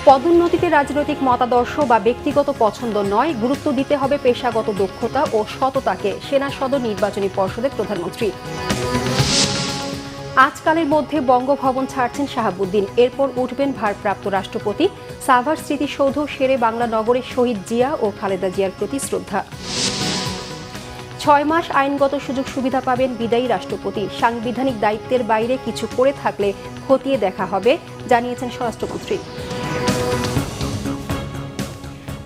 পদোন্নতিতে রাজনৈতিক মতাদর্শ বা ব্যক্তিগত পছন্দ নয়, গুরুত্ব দিতে হবে পেশাগত দক্ষতা ও সততাকে, সেনা সদর নির্বাচনী পর্ষদের প্রধানমন্ত্রী। আজকালের মধ্যে বঙ্গভবন ছাড়ছেন শাহাবুদ্দিন, এরপর উঠবেন ভারপ্রাপ্ত রাষ্ট্রপতি। সাভার স্মৃতিসৌধ শেরে বাংলা নগরে শহীদ জিয়া ও খালেদা জিয়ার প্রতি শ্রদ্ধা। 6 মাস আইনগত সুযোগ সুবিধা পাবেন বিদায়ী রাষ্ট্রপতি, সাংবিধানিক দায়িত্বের বাইরে কিছু করে থাকলে খতিয়ে দেখা হবে, জানিয়েছেন স্বরাষ্ট্রমন্ত্রী।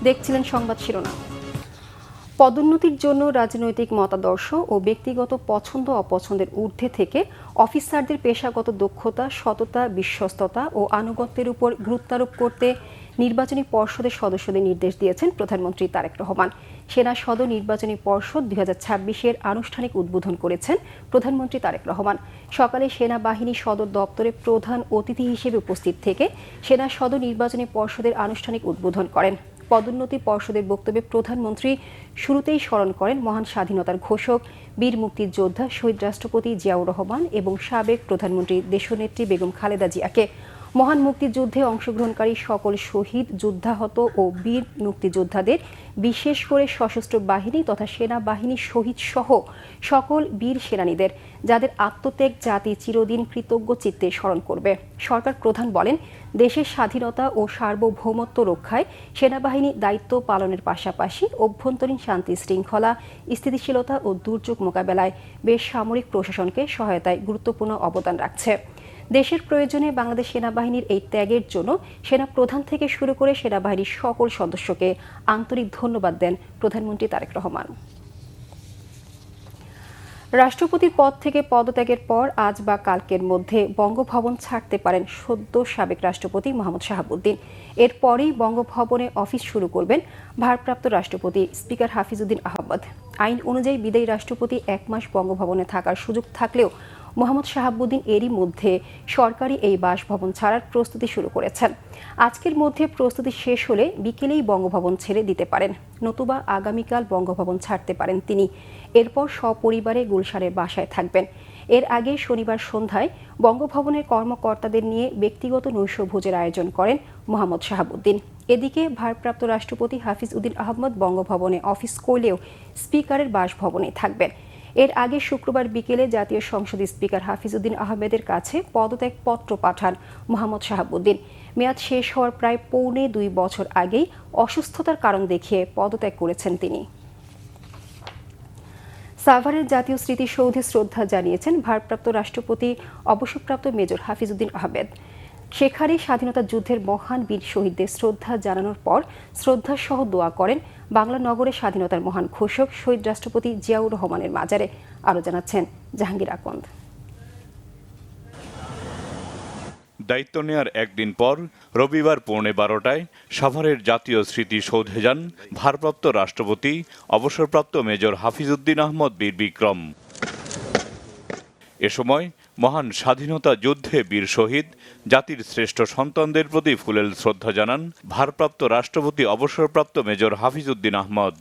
দেখছিলেন সংবাদ শিরোনাম। পদোন্নতির জন্য রাজনৈতিক মতাদর্শ ও ব্যক্তিগত পছন্দ অপছন্দের ঊর্ধ্বে থেকে অফিসারদের পেশাগত দক্ষতা, সততা, বিশ্বস্ততা ও আনুগত্যের উপর গুরুত্বারোপ করতে নির্বাচনী পর্ষদের সদস্যদের নির্দেশ দিয়েছেন প্রধানমন্ত্রী তারেক রহমান। সেনা সদর নির্বাচনী পর্ষদ 2026-এর আনুষ্ঠানিক উদ্বোধন করেছেন প্রধানমন্ত্রী তারেক রহমান। সকালে সেনাবাহিনী সদর দপ্তরে প্রধান অতিথি হিসেবে উপস্থিত থেকে সেনা সদর নির্বাচনী পর্ষদের আনুষ্ঠানিক উদ্বোধন করেন। পদোন্নতি পর্ষদের বক্তব্যে প্রধানমন্ত্রী শুরুতেই স্মরণ করেন মহান স্বাধীনতার ঘোষক, বীর মুক্তিযোদ্ধা শহীদ রাষ্ট্রপতি জিয়াউর রহমান এবং সাবেক প্রধানমন্ত্রী দেশনেত্রী বেগম খালেদা জিয়াকে। মহান মুক্তিযুদ্ধে অংশগ্রহণকারী সকল শহীদ, যুদ্ধাহত ও বীর মুক্তিযোদ্ধাদের, বিশেষ করে সশস্ত্র বাহিনী তথা সেনাবাহিনীর শহীদ সহ সকল বীর সেনানীদের, যাদের আত্মত্যাগ জাতি চিরদিন কৃতজ্ঞ চিত্তে স্মরণ করবে। সরকার প্রধান বলেন, দেশের স্বাধীনতা ও সার্বভৌমত্ব রক্ষায় সেনাবাহিনী দায়িত্ব পালনের পাশাপাশি অভ্যন্তরীণ শান্তি শৃঙ্খলা, স্থিতিশীলতা ও দুর্যোগ মোকাবেলায় বেসামরিক প্রশাসনকে সহায়তায় গুরুত্বপূর্ণ অবদান রাখছে। দেশের প্রয়োজনে বাংলাদেশ সেনাবাহিনীর এই ত্যাগের জন্য সেনা প্রধান থেকে শুরু করে সেনাবাহিনীর সকল সদস্যকে আন্তরিক ধন্যবাদ দেন প্রধানমন্ত্রী তারেক রহমান। রাষ্ট্রপতির পদ থেকে পদত্যাগের পর আজ বা কালকের মধ্যে বঙ্গভবন ছাড়তে পারেন সদ্য সাবেক রাষ্ট্রপতি মোহাম্মদ শাহাবুদ্দিন। এরপরেই বঙ্গভবনে অফিস শুরু করবেন ভারপ্রাপ্ত রাষ্ট্রপতি স্পিকার হাফিজউদ্দিন আহমেদ। আইন অনুযায়ী বিদায়ী রাষ্ট্রপতি 1 মাস বঙ্গভবনে থাকার সুযোগ থাকলেও মোহাম্মদ শাহাবুদ্দিন এরই মধ্যে সরকারি এই বাসভবন ছাড়ার প্রস্তুতি শুরু করেছেন। আজকের মধ্যে প্রস্তুতি শেষ হলে বিকেলেই বঙ্গভবন ছেড়ে দিতে পারেন, নতুবা আগামীকাল বঙ্গভবন ছাড়তে পারেন তিনি। এরপর সপরিবারে গুলশানের বাসায় থাকবেন। এর আগে শনিবার সন্ধ্যায় বঙ্গভবনের কর্মকর্তাদের নিয়ে ব্যক্তিগত নৈশভোজের আয়োজন করেন মোহাম্মদ শাহাবুদ্দিন। এদিকে ভারপ্রাপ্ত রাষ্ট্রপতি হাফিজউদ্দিন আহমেদ বঙ্গভবনে অফিস করলেও স্পিকারের বাসভবনে থাকবেন। এর আগে শুক্রবার বিকেলে জাতীয় সংসদের স্পিকার হাফিজউদ্দিন আহমেদের কাছে পদত্যাগ পত্র পাঠান মোহাম্মদ শাহাবুদ্দিন। মেয়াদ শেষ হওয়ার প্রায় 2.25 বছর আগেই অসুস্থতার কারণ দেখিয়ে পদত্যাগ করেছেন তিনি। সাভারের জাতীয় স্মৃতিসৌধে শ্রদ্ধা জানিয়েছেন ভারপ্রাপ্ত রাষ্ট্রপতি অবসরপ্রাপ্ত মেজর হাফিজউদ্দিন আহমেদ। সেখানে স্বাধীনতা যুদ্ধের মহান বীর শহীদদের শ্রদ্ধা জানানোর পর শ্রদ্ধাসহ দোয়া করেন বাংলা নগরের স্বাধীনতার মহান ঘোষক শহীদ রাষ্ট্রপতি জিয়াউর রহমানের মাজারে। আরও জানাচ্ছেন জাহাঙ্গীর আকন্দ। দায়িত্ব নেয়ার একদিন পর রবিবার 12:15টায় সাভারের জাতীয় স্মৃতিসৌধে যান ভারপ্রাপ্ত রাষ্ট্রপতি অবসরপ্রাপ্ত মেজর হাফিজউদ্দিন আহমদ বীর বিক্রম। এ সময় মহান স্বাধীনতা যুদ্ধে বীর শহীদ, জাতির শ্রেষ্ঠ সন্তানদের প্রতি ফুলেল শ্রদ্ধা জানান ভারপ্রাপ্ত রাষ্ট্রপতি অবসরপ্রাপ্ত মেজর হাফিজউদ্দিন আহমদ।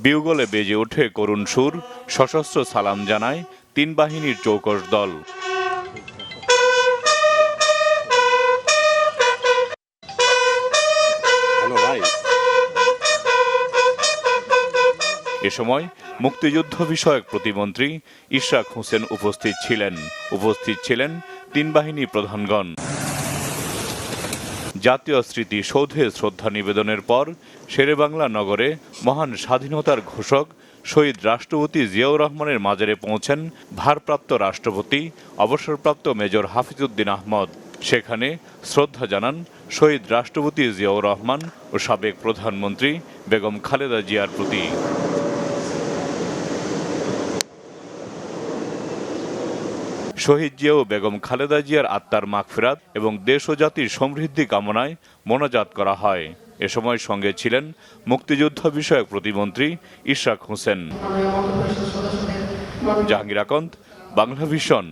বিউগলে বেজে ওঠে করুণ সুর, সশস্ত্র সালাম জানায় 3 বাহিনীর চৌকস দল। এ সময় মুক্তিযুদ্ধ বিষয়ক প্রতিমন্ত্রী ইশরাক হোসেন উপস্থিত ছিলেন 3 বাহিনী প্রধানগণ। জাতীয় স্মৃতিসৌধে শ্রদ্ধা নিবেদনের পর শেরেবাংলা নগরে মহান স্বাধীনতার ঘোষক শহীদ রাষ্ট্রপতি জিয়াউর রহমানের মাজারে পৌঁছেন ভারপ্রাপ্ত রাষ্ট্রপতি অবসরপ্রাপ্ত মেজর হাফিজউদ্দিন আহমদ। সেখানে শ্রদ্ধা জানান শহীদ রাষ্ট্রপতি জিয়াউর রহমান ও সাবেক প্রধানমন্ত্রী বেগম খালেদা জিয়ার প্রতি। শহীদ জিয়া ও বেগম খালেদা জিয়ার আত্মার মাগফিরাত এবং দেশ ও জাতির সমৃদ্ধি কামনায় মোনাজাত করা হয়। এ সময় সঙ্গে ছিলেন মুক্তিযুদ্ধ বিষয়ক প্রতিমন্ত্রী ইশরাক হোসেন। জাহাঙ্গীর আকন্দ, বাংলাভিশন,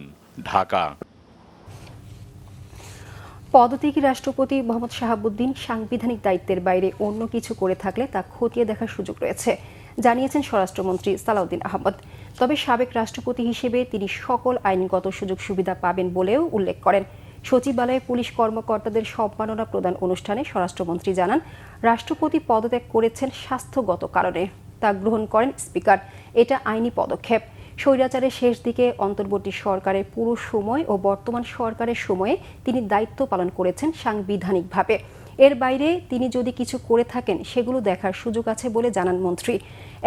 ঢাকা। পদত্যাগী রাষ্ট্রপতি মোহাম্মদ শাহাবুদ্দিন সাংবিধানিক দায়িত্বের বাইরে অন্য কিছু করে থাকলে তা খতিয়ে দেখার সুযোগ রয়েছে, জানিয়েছেন স্বরাষ্ট্রমন্ত্রী সালাউদ্দিন আহমেদ। তবে সাবেক রাষ্ট্রপতি হিসেবে তিনি সকল আইনগত সুযোগ সুবিধা পাবেন বলেও উল্লেখ করেন। সচিবালয়ে পুলিশ কর্মকর্তাদের সম্মাননা প্রদান অনুষ্ঠানে স্বরাষ্ট্রমন্ত্রী জানান, রাষ্ট্রপতি পদত্যাগ করেছেন স্বাস্থ্যগত কারণে, তা গ্রহণ করেন স্পিকার। এটা আইনি পদক্ষেপ। স্বৈরাচারের শেষ দিকে অন্তর্বর্তী সরকারের পুরো সময় ও বর্তমান সরকারের সময়ে তিনি দায়িত্ব পালন করেছেন সাংবিধানিকভাবে। এর বাইরে তিনি যদি কিছু করে থাকেন সেগুলো দেখার সুযোগ আছে বলে জানান মন্ত্রী।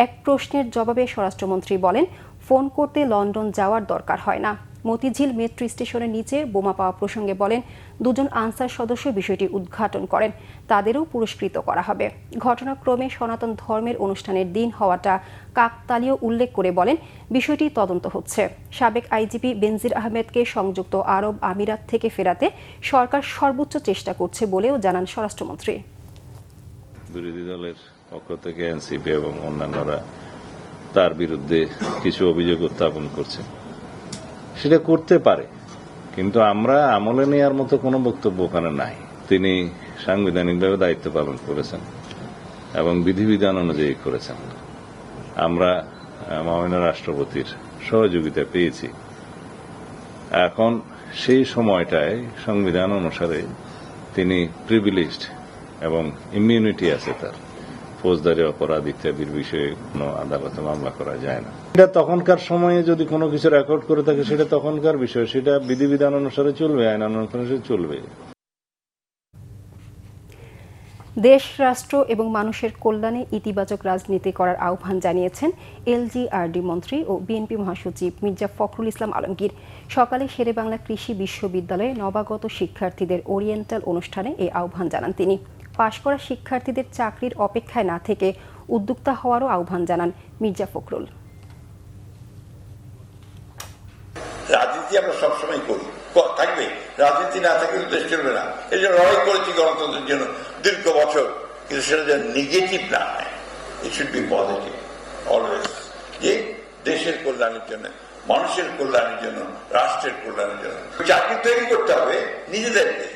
এক প্রশ্নের জবাবে স্বরাষ্ট্রমন্ত্রী বলেন, ফোন করতে লন্ডন যাওয়ার দরকার হয় না। মতিঝিল মেট্রো স্টেশনের নিচে বোমা পাওয়া প্রসঙ্গে বলেন, দুজন আনসার সদস্য বিষয়টি উদ্ঘাটন করেন, তাদেরও পুরস্কৃত করা হবে। ঘটনাক্রমে সনাতন ধর্মের অনুষ্ঠানের দিন হওয়াটা কাকতালীয় উল্লেখ করে বলেন, বিষয়টি তদন্ত হচ্ছে। সাবেক আইজিপি বেনজির আহমেদকে সংযুক্ত আরব আমিরাত থেকে ফেরাতে সরকার সর্বোচ্চ চেষ্টা করছে বলেও জানান স্বরাষ্ট্রমন্ত্রী। বিরোধী দলের পক্ষ থেকে এনসিপি এবং অন্যান্যরা তার বিরুদ্ধে কিছু অভিযোগ উত্থাপন করছে, সেটা করতে পারে, কিন্তু আমরা আমলে নেওয়ার মতো কোনো বক্তব্য ওখানে নাই। তিনি সাংবিধানিকভাবে দায়িত্ব পালন করেছেন এবং বিধিবিধান অনুযায়ী করেছেন। আমরা মাননীয় রাষ্ট্রপতির সহযোগিতা পেয়েছি। এখন সেই সময়টায় সংবিধান অনুসারে তিনি প্রিভিলেজড এবং ইমিউনিটি আছে তার, ফৌজদারি অপরাধ ইত্যাদির বিষয়ে কোনো আদালতে মামলা করা যায় না। এটা তখনকার সময়ে যদি কোনো কিছু রেকর্ড করে থাকে সেটা তখনকার বিষয়, সেটা বিধিবিধান অনুসারে চলবে, আইন অনুসারে চলবে। দেশ, রাষ্ট্র এবং মানুষের কল্যাণে ইতিবাচক রাজনীতি করার আহ্বান জানিয়েছেন এলজিআরডি মন্ত্রী ও বিএনপি মহাসচিব মির্জা ফখরুল ইসলাম আলমগীর। সকালে শেরেবাংলা কৃষি বিশ্ববিদ্যালয়ে নবাগত শিক্ষার্থীদের ওরিয়েন্টাল অনুষ্ঠানে এই আহ্বান জানান তিনি। পাশ করা শিক্ষার্থীদের চাকরির অপেক্ষায় না থেকে উদ্যোক্তা হওয়ারও আহ্বান জানান মির্জা ফখরুল। রাজনীতি আমরা সবসময় করি, থাকবে, রাজনীতি না থাকলে দেশ চলবে না। এই জন্য লড়াই করেছি গণতন্ত্রের জন্য দীর্ঘ বছর, কিন্তু সেটা যেন নেগেটিভ না হয়, it should be positive always, যে দেশের কল্যাণের জন্য, মানুষের কল্যাণের জন্য, রাষ্ট্রের কল্যাণের জন্য চাকরি তৈরি করতে হবে নিজেদেরকে।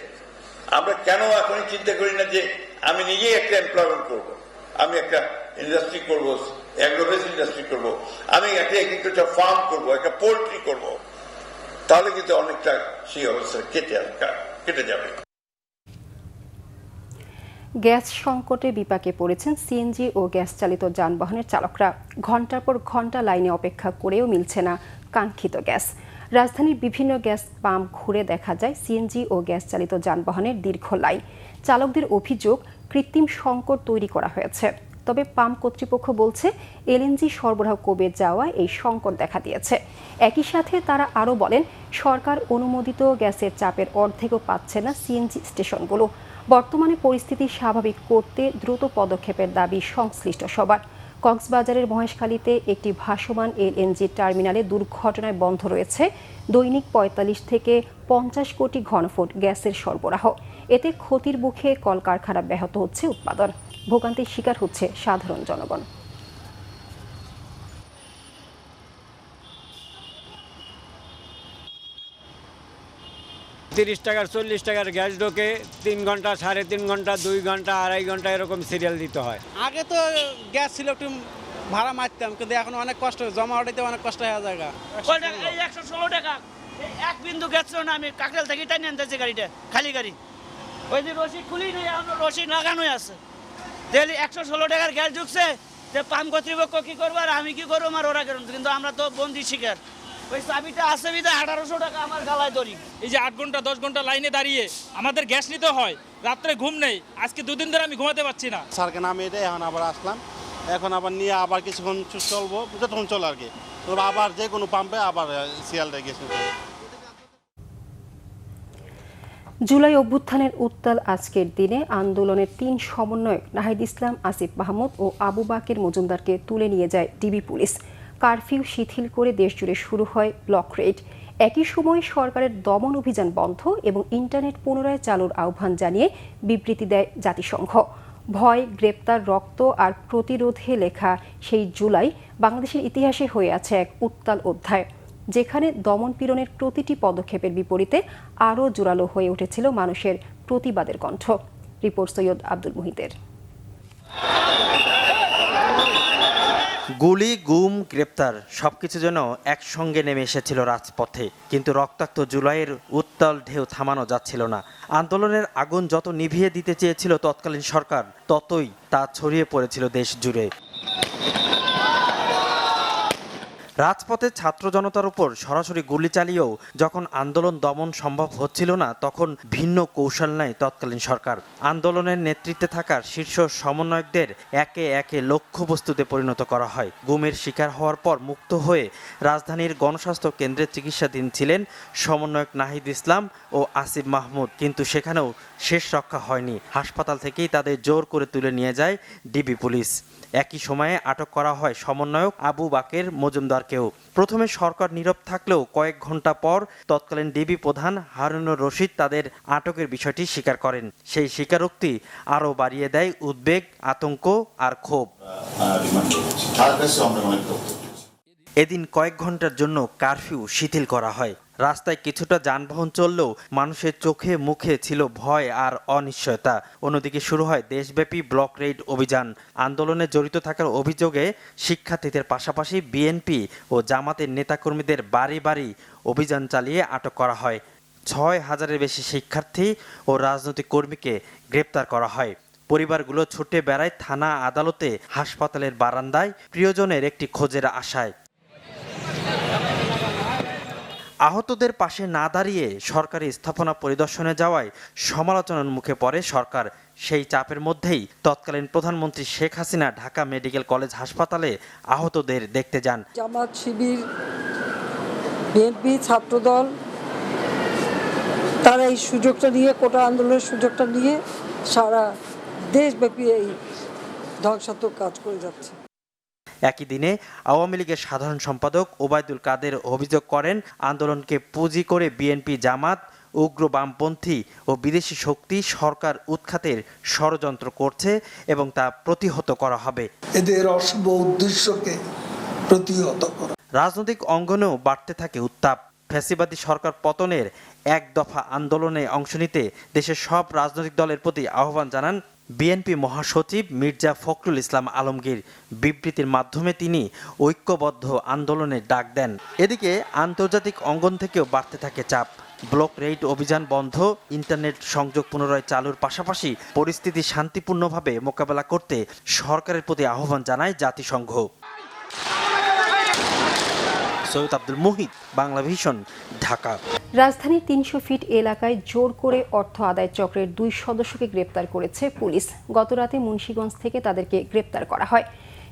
আমরা কেন এখনই চিন্তা করি না যে আমি নিজেই একটা এমপ্লয়মেন্ট করবো, আমি একটা ইন্ডাস্ট্রি করবো, অ্যাগ্রোবেস ইন্ডাস্ট্রি করবো, আমি একটা এগ্রিকালচার ফার্ম করবো, একটা পোল্ট্রি করবো, তাহলে কিন্তু অনেকটা সেই অবস্থা কেটে যাবে। গ্যাস সংকটে বিপাকে পড়েছেন সিএনজি ও গ্যাস চালিত যানবাহনের চালকরা। ঘন্টার পর ঘন্টা লাইনে অপেক্ষা করেও মিলছে না কাঙ্ক্ষিত গ্যাস। রাজধানীর বিভিন্ন গ্যাস পাম্প ঘুরে দেখা যায় সিএনজি ও গ্যাস চালিত যানবাহনের দীর্ঘ লাইন। চালকদের অভিযোগ, কৃত্রিম সংকট তৈরি করা হয়েছে। তবে পাম্প কর্তৃপক্ষ বলছে, এলএনজি সরবরাহ কমে যাওয়ায় এই সংকট দেখা দিয়েছে। একই সাথে তারা আরও বলেন, সরকার অনুমোদিত গ্যাসের চাপের অর্ধেকও পাচ্ছে না সিএনজি স্টেশনগুলো। বর্তমানে পরিস্থিতি স্বাভাবিক করতে দ্রুত পদক্ষেপের দাবি সংশ্লিষ্ট সবার। কক্সবাজারের মহেশখালীতে একটি ভাসমান এলএনজি টার্মিনালে দুর্ঘটনায় বন্ধ রয়েছে দৈনিক ৪৫ থেকে ৫০ কোটি ঘনফুট গ্যাসের সরবরাহ। এতে ক্ষতির মুখে কলকারখানা ব্যাহত হচ্ছে উৎপাদন। ভোগান্তির শিকার হচ্ছে সাধারণ জনগণ। $30 $40 গ্যাস ঢোকে, 3 ঘন্টা, 3.5 ঘন্টা, 2 ঘন্টা, 2.5 ঘন্টা এরকম সিরিয়াল দিতে হয়। আগে তো গ্যাস ছিল একটু ভাড়া মারতাম, কিন্তু এখন অনেক কষ্ট, জমা ওঠাইতে অনেক কষ্ট হয়ে যায়। 116 টাকা এক বিন্দু গ্যাস ছিল না, আমি কাকরাল থেকে টাইনে আনতেছি গাড়িটা, খালি গাড়ি। ওই যে রশিদ খুলি নেই, আমার রশিদ লাগানোই আছে। তাহলে 116 টাকার গ্যাস ঢুকছে, যে পাম্প কর্তৃপক্ষ কি করবো আর আমি কি করবো, আমার ওরা কেন, কিন্তু আমরা তো বন্দি শিকার। ওই চাবিটা আছে বিধায় 1800 টাকা আমার গালায় ধরি। এই যে 8 ঘন্টা 10 ঘন্টা লাইনে দাঁড়িয়ে আমাদের গ্যাস নিতে হয়, রাত্রে ঘুম নেই। আজকে 2 দিন ধরে আমি ঘুমাতে পারছি না। স্যারকে নামে এটা এখন আবার আসলাম, এখন আবার নিয়ে আবার কিছুক্ষণ চলবো, যতক্ষণ চলে আর কি, আবার যে কোনো পাম্পে আবার সিয়ালটা গ্যাস নিতে হবে। জুলাই অভ্যুত্থানের উত্তাল আজকের দিনে আন্দোলনের 3 সমন্বয়ক নাহিদ ইসলাম, আসিফ মাহমুদ ও আবু বাকের মজুমদারকে তুলে নিয়ে যায় ডিবি পুলিশ। কারফিউ শিথিল করে দেশজুড়ে শুরু হয় ব্লক রেড। একই সময় সরকারের দমন অভিযান বন্ধ এবং ইন্টারনেট পুনরায় চালুর আহ্বান জানিয়ে বিবৃতি দেয় জাতিসংঘ। ভয়, গ্রেপ্তার, রক্ত আর প্রতিরোধে লেখা সেই জুলাই বাংলাদেশের ইতিহাসে হয়ে আছে এক উত্তাল অধ্যায়, যেখানে দমন-পীড়নের প্রতিটি পদক্ষেপের বিপরীতে আরও জোরালো হয়ে উঠেছিল মানুষের প্রতিবাদের কণ্ঠ। রিপোর্ট সৈয়দ আব্দুল মুহিতের। গুলি, গুম, গ্রেপ্তার সবকিছু যেন একসঙ্গে নেমে এসেছিল রাজপথে, কিন্তু রক্তাক্ত জুলাইয়ের উত্তাল ঢেউ থামানো যাচ্ছিল না। আন্দোলনের আগুন যত নিভিয়ে দিতে চেয়েছিল তৎকালীন সরকার, ততই তা ছড়িয়ে পড়েছিল দেশ জুড়ে। রাজপথে ছাত্র জনতার উপর সরাসরি গুলি চালিয়েও যখন আন্দোলন দমন সম্ভব হচ্ছিল না, তখন ভিন্ন কৌশল নেয় তৎকালীন সরকার। আন্দোলনের নেতৃত্বে থাকার শীর্ষ সমন্বয়কদের একে একে লক্ষ্যবস্তুতে পরিণত করা হয়। গুমের শিকার হওয়ার পর মুক্ত হয়ে রাজধানীর গণস্বাস্থ্য কেন্দ্রে চিকিৎসাধীন ছিলেন সমন্বয়ক নাহিদ ইসলাম ও আসিফ মাহমুদ, কিন্তু সেখানেও শেষ রক্ষা হয়নি। হাসপাতাল থেকেই তাদের জোর করে তুলে নিয়ে যায় ডিবি পুলিশ। একই সময়ে আটক করা হয় সমন্বয়ক আবু বাকের মজুমদারকেও। প্রথমে সরকার নীরব থাকলেও কয়েক ঘন্টা পর তৎকালীন ডিবি প্রধান হারুনুর রশিদ তাদের আটকের বিষয়টি স্বীকার করেন। সেই স্বীকারোক্তি আরও বাড়িয়ে দেয় উদ্বেগ, আতঙ্ক আর ক্ষোভ। এদিন কয়েক ঘন্টার জন্য কারফিউ শিথিল করা হয়। রাস্তায় কিছুটা যানবাহন চললেও মানুষের চোখে মুখে ছিল ভয় আর অনিশ্চয়তা। অন্যদিকে শুরু হয় দেশব্যাপী ব্লক রেইড অভিযান। আন্দোলনে জড়িত থাকার অভিযোগে শিক্ষার্থীদের পাশাপাশি বিএনপি ও জামাতের নেতাকর্মীদের বাড়ি বাড়ি অভিযান চালিয়ে আটক করা হয়। ৬,০০০-এর বেশি শিক্ষার্থী ও রাজনৈতিক কর্মীকে গ্রেপ্তার করা হয়। পরিবারগুলো ছুটে বেড়ায় থানা, আদালতে, হাসপাতালের বারান্দায় প্রিয়জনের একটি খোঁজের আশায়। আহতদের পাশে না দাঁড়িয়ে সরকারি স্থাপনা পরিদর্শনে যাওয়ায় সমালোচনার মুখে পড়ে সরকার। সেই চাপের মধ্যেই তৎকালীন প্রধানমন্ত্রী শেখ হাসিনা ঢাকা মেডিকেল কলেজ হাসপাতালে আহতদের দেখতে যান। জামাত, শিবির, বিএনপি, ছাত্রদল তারা এই সুযোগটা নিয়ে, কোটা আন্দোলনের সুযোগটা নিয়ে সারা দেশব্যাপী এই ধ্বংসাত্মক কাজ করে যাচ্ছে। একই দিনে আওয়ামী লীগের সাধারণ সম্পাদক ওবায়দুল কাদের অভিযোগ করেন, আন্দোলনকে পুঁজি করে বিএনপি, জামাত, উগ্র বামপন্থী ও বিদেশি শক্তি সরকার উৎখাতের ষড়যন্ত্র করছে এবং তা প্রতিহত করা হবে। এদের অশুভ উদ্দেশ্যকে প্রতিহত করা। রাজনৈতিক অঙ্গনেও বাড়তে থাকে উত্তাপ। ফ্যাসিবাদী সরকার পতনের এক দফা আন্দোলনে অংশ নিতে দেশের সব রাজনৈতিক দলের প্রতি আহ্বান জানান বিএনপি মহাসচিব মির্জা ফখরুল ইসলাম আলমগীর। বিবৃতির মাধ্যমে তিনি ঐক্যবদ্ধ আন্দোলনের ডাক দেন। এদিকে আন্তর্জাতিক অঙ্গন থেকেও বাড়তে থাকে চাপ। ব্লক রেইড অভিযান বন্ধ, ইন্টারনেট সংযোগ পুনরায় চালুর পাশাপাশি পরিস্থিতি শান্তিপূর্ণভাবে মোকাবেলা করতে সরকারের প্রতি আহ্বান জানায় জাতিসংঘ। সৈয়দ আব্দুল মুহিত, বাংলা ভিশন, ঢাকা। রাজধানীর ৩০০ ফিট এলাকায় জোর করে অর্থ আদায় চক্রের ২ সদস্যকে গ্রেপ্তার করেছে পুলিশ। গতরাতে মুন্সিগঞ্জ থেকে তাদেরকে গ্রেপ্তার করা হয়।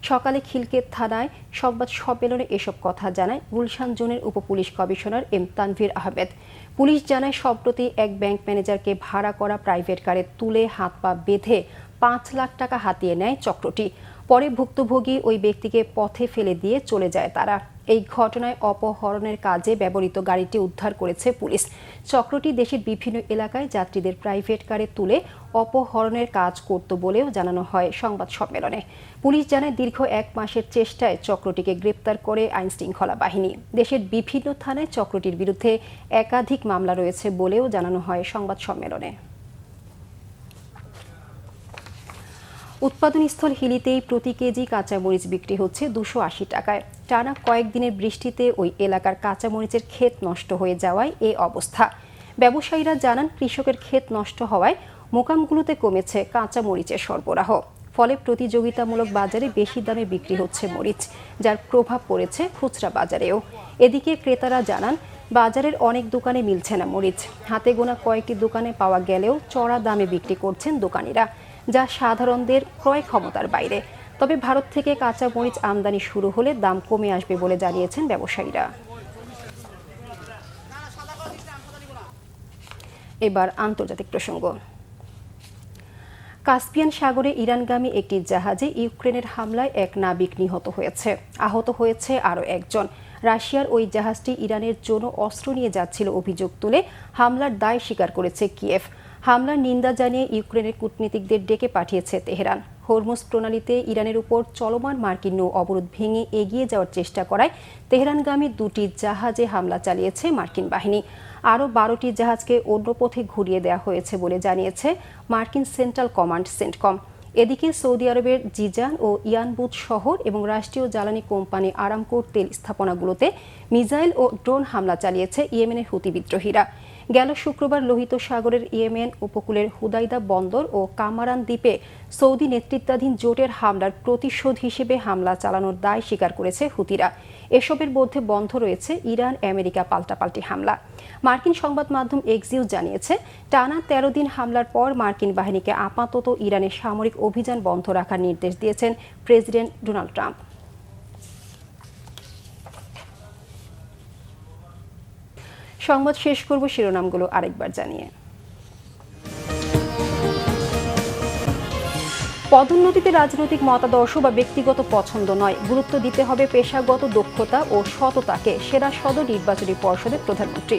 সকালে খিলকেত থানায় সংবাদ সম্মেলনে এসব কথা জানায় গুলশান জোনের উপপুলিশ কমিশনার এম তানভীর আহমেদ। পুলিশ জানায় সম্প্রতি এক ব্যাংক ম্যানেজারকে ভাড়া করা প্রাইভেট কারে তুলে হাত পা বেঁধে ৫ লাখ টাকা হাতিয়ে নেয় চক্রটি। পরে ভুক্তভোগী ওই ব্যক্তিকে পথে ফেলে দিয়ে চলে যায় তারা। এই ঘটনায় অপহরণের কাজে ব্যবহৃত গাড়িটি উদ্ধার করেছে পুলিশ। চক্রটি দেশের বিভিন্ন এলাকায় যাত্রীদের প্রাইভেট কারে তুলে অপহরণের কাজ করত বলেও জানানো হয় সংবাদ সম্মেলনে। পুলিশ জানায় দীর্ঘ ১ মাসের চেষ্টায় চক্রটিকে গ্রেপ্তার করে আইনশৃঙ্খলা বাহিনী। দেশের বিভিন্ন থানায় চক্রটির বিরুদ্ধে একাধিক মামলা রয়েছে বলেও জানানো হয় সংবাদ সম্মেলনে। উৎপাদনস্থল হিলিতেই প্রতি কেজি কাঁচামরিচ বিক্রি হচ্ছে ২৮০ টাকায়। টানা কয়েকদিনের বৃষ্টিতে ওই এলাকার কাঁচামরিচের ক্ষেত নষ্ট হয়ে যাওয়ায় এ অবস্থা। ব্যবসায়ীরা জানান, কৃষকের ক্ষেত নষ্ট হওয়ায় মোকামগুলোতে কমেছে কাঁচামরিচের সরবরাহ। ফলে প্রতিযোগিতামূলক বাজারে বেশি দামে বিক্রি হচ্ছে মরিচ, যার প্রভাব পড়েছে খুচরা বাজারেও। এদিকে ক্রেতারা জানান, বাজারের অনেক দোকানে মিলছে না মরিচ। হাতে গোনা কয়েকটি দোকানে পাওয়া গেলেও চড়া দামে বিক্রি করছেন দোকানিরা, যা সাধারণদের ক্রয় ক্ষমতার বাইরে। তবে ভারত থেকে কাঁচা মরিচ আমদানি শুরু হলে দাম কমে আসবে বলে জানিয়েছেন ব্যবসায়ীরা। এবার আন্তর্জাতিক প্রসঙ্গ। কাস্পিয়ান সাগরে ইরানগামী একটি জাহাজে ইউক্রেনের হামলায় এক নাবিক নিহত হয়েছে। আহত হয়েছে আরও একজন। রাশিয়ার ওই জাহাজটি ইরানের জন্য অস্ত্র নিয়ে যাচ্ছিল অভিযোগ তুলে হামলার দায় স্বীকার করেছে কিয়েভ। হামলার নিন্দা জানিয়ে ইউক্রেনের কূটনীতিকদের ডেকে পাঠিয়েছে তেহরান। হরমুজ প্রণালীতে ইরানের উপর চলমান মার্কিন নৌ অবরোধ ভেঙে এগিয়ে যাওয়ার চেষ্টা করায় তেহরানগামী 2টি জাহাজে হামলা চালিয়েছে মার্কিন বাহিনী। আরও 12টি জাহাজকে অন্য পথে ঘুরিয়ে দেওয়া হয়েছে বলে জানিয়েছে মার্কিন সেন্ট্রাল কমান্ড সেন্টকম। এদিকে সৌদি আরবের জিজান ও ইয়ানবুত শহর এবং রাষ্ট্রীয় জ্বালানি কোম্পানি আরামকোর তেল স্থাপনাগুলোতে মিসাইল ও ড্রোন হামলা চালিয়েছে ইয়েমেনের হুতি বিদ্রোহীরা। গেল শুক্রবার লোহিত সাগরের ইয়েমেন উপকূলের হুদাইদা বন্দর ও কামারান দ্বীপে সৌদি নেতৃত্বাধীন জোটের হামলার প্রতিশোধ হিসেবে হামলা চালানোর দায় স্বীকার করেছে হুতিরা। এসবের মধ্যে বন্ধ রয়েছে ইরান আমেরিকা পাল্টাপাল্টি হামলা। মার্কিন সংবাদ মাধ্যম এক্সিউজ জানিয়েছে, টানা ১৩ দিন হামলার পর মার্কিন বাহিনীকে আপাতত ইরানের সামরিক অভিযান বন্ধ রাখার নির্দেশ দিয়েছেন প্রেসিডেন্ট ডোনাল্ড ট্রাম্প। সংবাদ শেষ করব শিরোনামগুলো আরেকবার জানিয়ে। পদোন্নতিতে রাজনৈতিক মতাদর্শ বা ব্যক্তিগত পছন্দ নয়, গুরুত্ব দিতে হবে পেশাগত দক্ষতা ও সততাকে, সেরা সদর নির্বাচনী পর্ষদের প্রধানমন্ত্রী।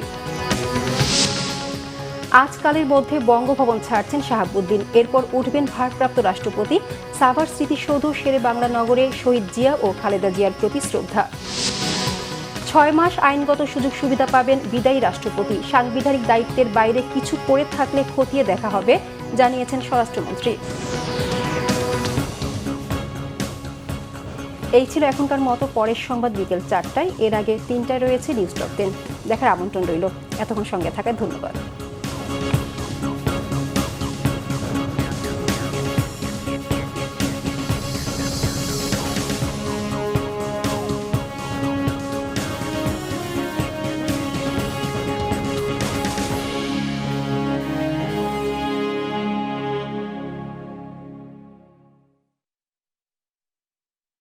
আজকালের মধ্যে বঙ্গভবন ছাড়ছেন শাহাবুদ্দিন, এরপর উঠবেন ভারপ্রাপ্ত রাষ্ট্রপতি। সাভার স্মৃতিসৌধ শেরে বাংলা নগরে শহীদ জিয়া ও খালেদা জিয়ার প্রতি শ্রদ্ধা। ৬ মাস আইনগত সুযোগ সুবিধা পাবেন বিদায়ী রাষ্ট্রপতি, সাংবিধানিক দায়িত্বের বাইরে কিছু করে থাকলে খতিয়ে দেখা হবে, জানিয়েছেন স্বরাষ্ট্রমন্ত্রী। এই ছিল এখনকার মতো, পরের সংবাদ বিকেল ৪টায়। এর আগে ৩টায় রয়েছে নিউজ টপ 10। দেখার আমন্ত্রণ রইল। এতক্ষণ সঙ্গে থাকায় ধন্যবাদ।